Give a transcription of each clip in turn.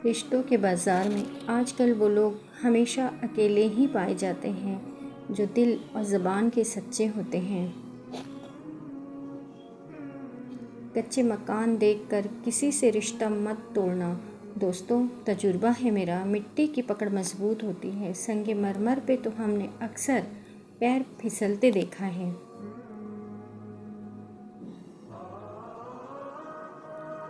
رشتوں کے بازار میں آج کل وہ لوگ ہمیشہ اکیلے ہی پائے جاتے ہیں جو دل اور زبان کے سچے ہوتے ہیں۔ کچے مکان دیکھ کر کسی سے رشتہ مت توڑنا۔ دوستوں، تجربہ ہے میرا، مٹی کی پکڑ مضبوط ہوتی ہے، سنگ مرمر پہ تو ہم نے اکثر پیر پھسلتے دیکھا ہے۔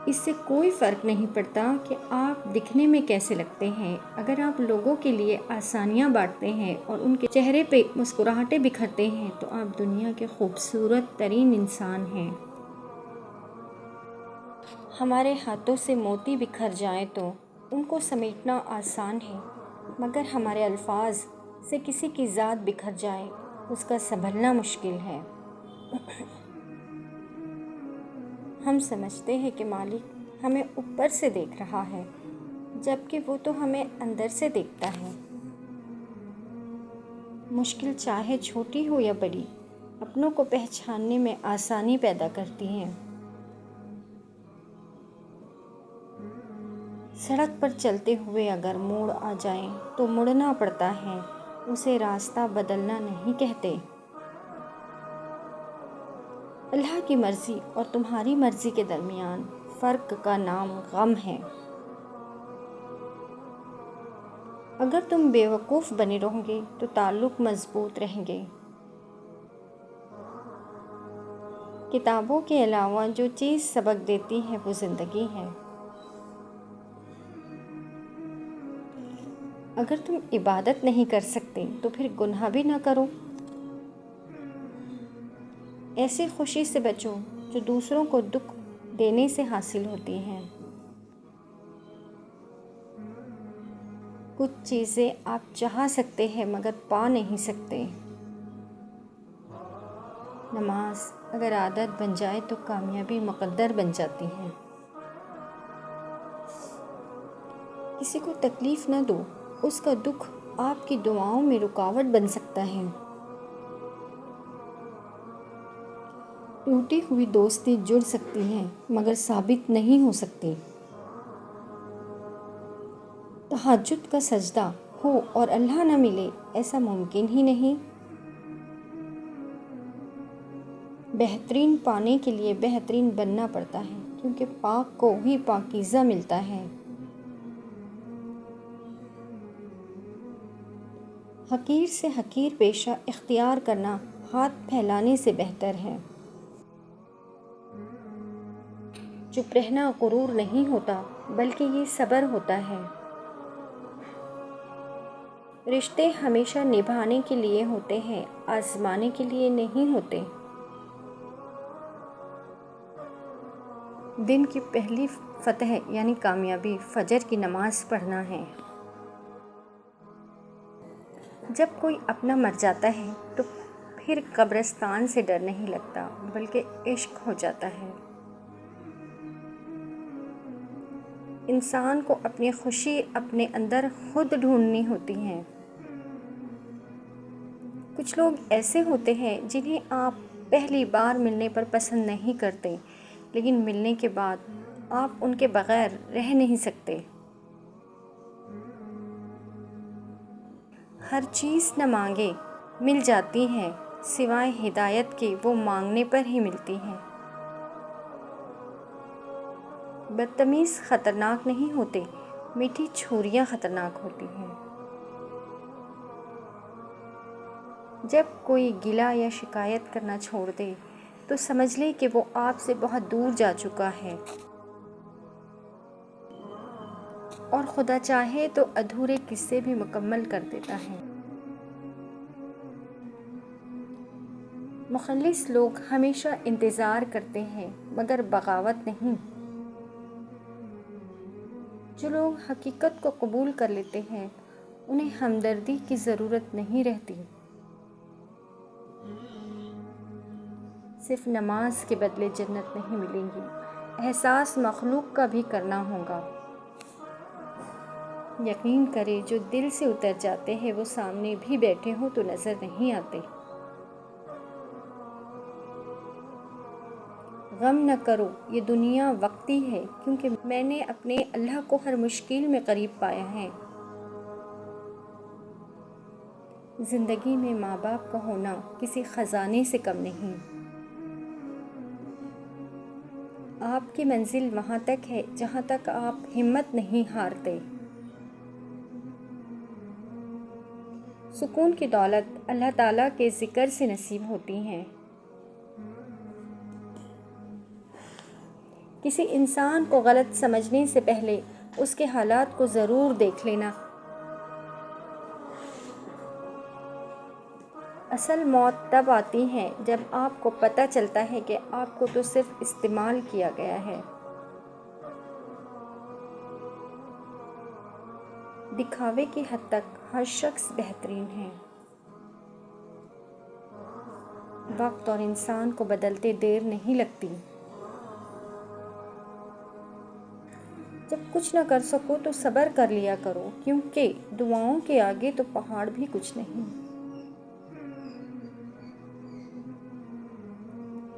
اس سے کوئی فرق نہیں پڑتا کہ آپ دکھنے میں کیسے لگتے ہیں، اگر آپ لوگوں کے لیے آسانیاں بانٹتے ہیں اور ان کے چہرے پہ مسکراہٹیں بکھرتے ہیں تو آپ دنیا کے خوبصورت ترین انسان ہیں۔ ہمارے ہاتھوں سے موتی بکھر جائیں تو ان کو سمیٹنا آسان ہے، مگر ہمارے الفاظ سے کسی کی ذات بکھر جائے اس کا سنبھلنا مشکل ہے۔ ہم سمجھتے ہیں کہ مالک ہمیں اوپر سے دیکھ رہا ہے، جبکہ وہ تو ہمیں اندر سے دیکھتا ہے۔ مشکل چاہے چھوٹی ہو یا بڑی، اپنوں کو پہچاننے میں آسانی پیدا کرتی ہے۔ سڑک پر چلتے ہوئے اگر موڑ آ جائیں تو مڑنا پڑتا ہے، اسے راستہ بدلنا نہیں کہتے۔ اللہ کی مرضی اور تمہاری مرضی کے درمیان فرق کا نام غم ہے۔ اگر تم بیوقوف بنے رہو گے تو تعلق مضبوط رہیں گے۔ کتابوں کے علاوہ جو چیز سبق دیتی ہے وہ زندگی ہے۔ اگر تم عبادت نہیں کر سکتے تو پھر گناہ بھی نہ کرو۔ ایسی خوشی سے بچو جو دوسروں کو دکھ دینے سے حاصل ہوتی ہے۔ کچھ چیزیں آپ چاہ سکتے ہیں مگر پا نہیں سکتے۔ نماز اگر عادت بن جائے تو کامیابی مقدر بن جاتی ہے۔ کسی کو تکلیف نہ دو، اس کا دکھ آپ کی دعاؤں میں رکاوٹ بن سکتا ہے۔ ٹوٹی ہوئی دوستی جڑ سکتی ہے مگر ثابت نہیں ہو سکتی۔ تہجد کا سجدہ ہو اور اللہ نہ ملے، ایسا ممکن ہی نہیں۔ بہترین پانے کے لیے بہترین بننا پڑتا ہے، کیونکہ پاک کو ہی پاکیزہ ملتا ہے۔ حقیر سے حقیر پیشہ اختیار کرنا ہاتھ پھیلانے سے بہتر ہے۔ چپ رہنا غرور نہیں ہوتا بلکہ یہ صبر ہوتا ہے۔ رشتے ہمیشہ نبھانے کے لیے ہوتے ہیں، آزمانے کے لیے نہیں ہوتے۔ دن کی پہلی فتح یعنی کامیابی فجر کی نماز پڑھنا ہے۔ جب کوئی اپنا مر جاتا ہے تو پھر قبرستان سے ڈر نہیں لگتا بلکہ عشق ہو جاتا ہے۔ انسان کو اپنی خوشی اپنے اندر خود ڈھونڈنی ہوتی ہے۔ کچھ لوگ ایسے ہوتے ہیں جنہیں آپ پہلی بار ملنے پر پسند نہیں کرتے، لیکن ملنے کے بعد آپ ان کے بغیر رہ نہیں سکتے۔ ہر چیز نہ مانگے مل جاتی ہے، سوائے ہدایت کے وہ مانگنے پر ہی ملتی ہے۔ بدتمیز خطرناک نہیں ہوتے، میٹھی چھریاں خطرناک ہوتی ہیں۔ جب کوئی گلہ یا شکایت کرنا چھوڑ دے تو سمجھ لے کہ وہ آپ سے بہت دور جا چکا ہے، اور خدا چاہے تو ادھورے قصے بھی مکمل کر دیتا ہے۔ مخلص لوگ ہمیشہ انتظار کرتے ہیں مگر بغاوت نہیں۔ جو لوگ حقیقت کو قبول کر لیتے ہیں انہیں ہمدردی کی ضرورت نہیں رہتی۔ صرف نماز کے بدلے جنت نہیں ملیں گی، احساس مخلوق کا بھی کرنا ہوگا۔ یقین کرے جو دل سے اتر جاتے ہیں وہ سامنے بھی بیٹھے ہوں تو نظر نہیں آتے۔ غم نہ کرو، یہ دنیا وقتی ہے، کیونکہ میں نے اپنے اللہ کو ہر مشکل میں قریب پایا ہے۔ زندگی میں ماں باپ کا ہونا کسی خزانے سے کم نہیں۔ آپ کی منزل وہاں تک ہے جہاں تک آپ ہمت نہیں ہارتے۔ سکون کی دولت اللہ تعالیٰ کے ذکر سے نصیب ہوتی ہیں۔ کسی انسان کو غلط سمجھنے سے پہلے اس کے حالات کو ضرور دیکھ لینا۔ اصل موت تب آتی ہے جب آپ کو پتہ چلتا ہے کہ آپ کو تو صرف استعمال کیا گیا ہے۔ دکھاوے کی حد تک ہر شخص بہترین ہے۔ وقت اور انسان کو بدلتے دیر نہیں لگتی۔ جب کچھ نہ کر سکو تو صبر کر لیا کرو، کیونکہ دعاؤں کے آگے تو پہاڑ بھی کچھ نہیں۔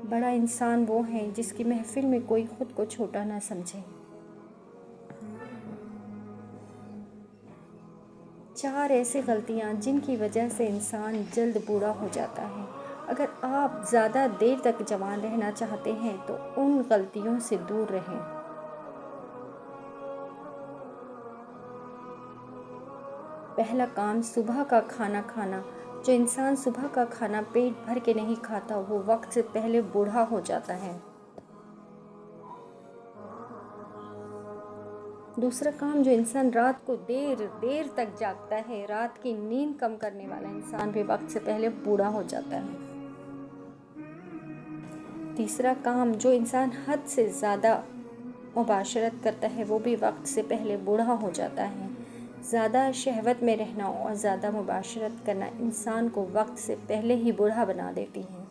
بڑا انسان وہ ہے جس کی محفل میں کوئی خود کو چھوٹا نہ سمجھے۔ 4 ایسی غلطیاں جن کی وجہ سے انسان جلد بوڑھا ہو جاتا ہے۔ اگر آپ زیادہ دیر تک جوان رہنا چاہتے ہیں تو ان غلطیوں سے دور رہیں۔ پہلا کام صبح کا کھانا کھانا۔ جو انسان صبح کا کھانا پیٹ بھر کے نہیں کھاتا وہ وقت سے پہلے بوڑھا ہو جاتا ہے۔ دوسرا کام، جو انسان رات کو دیر تک جاگتا ہے، رات کی نیند کم کرنے والا انسان بھی وقت سے پہلے بوڑھا ہو جاتا ہے۔ تیسرا کام، جو انسان حد سے زیادہ مباشرت کرتا ہے وہ بھی وقت سے پہلے بوڑھا ہو جاتا ہے۔ زیادہ شہوت میں رہنا اور زیادہ مباشرت کرنا انسان کو وقت سے پہلے ہی بوڑھا بنا دیتی ہے۔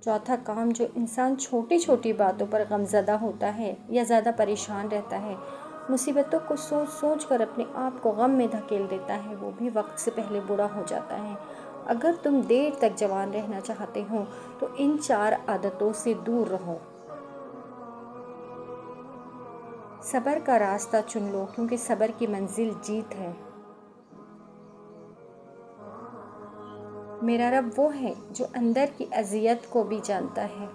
چوتھا کام، جو انسان چھوٹی چھوٹی باتوں پر غمزدہ ہوتا ہے یا زیادہ پریشان رہتا ہے، مصیبتوں کو سوچ سوچ کر اپنے آپ کو غم میں دھکیل دیتا ہے، وہ بھی وقت سے پہلے بوڑھا ہو جاتا ہے۔ اگر تم دیر تک جوان رہنا چاہتے ہو تو ان 4 عادتوں سے دور رہو۔ صبر کا راستہ چن لو، کیونکہ صبر کی منزل جیت ہے۔ میرا رب وہ ہے جو اندر کی اذیت کو بھی جانتا ہے۔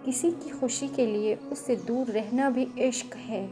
کسی کی خوشی کے لیے اس سے دور رہنا بھی عشق ہے۔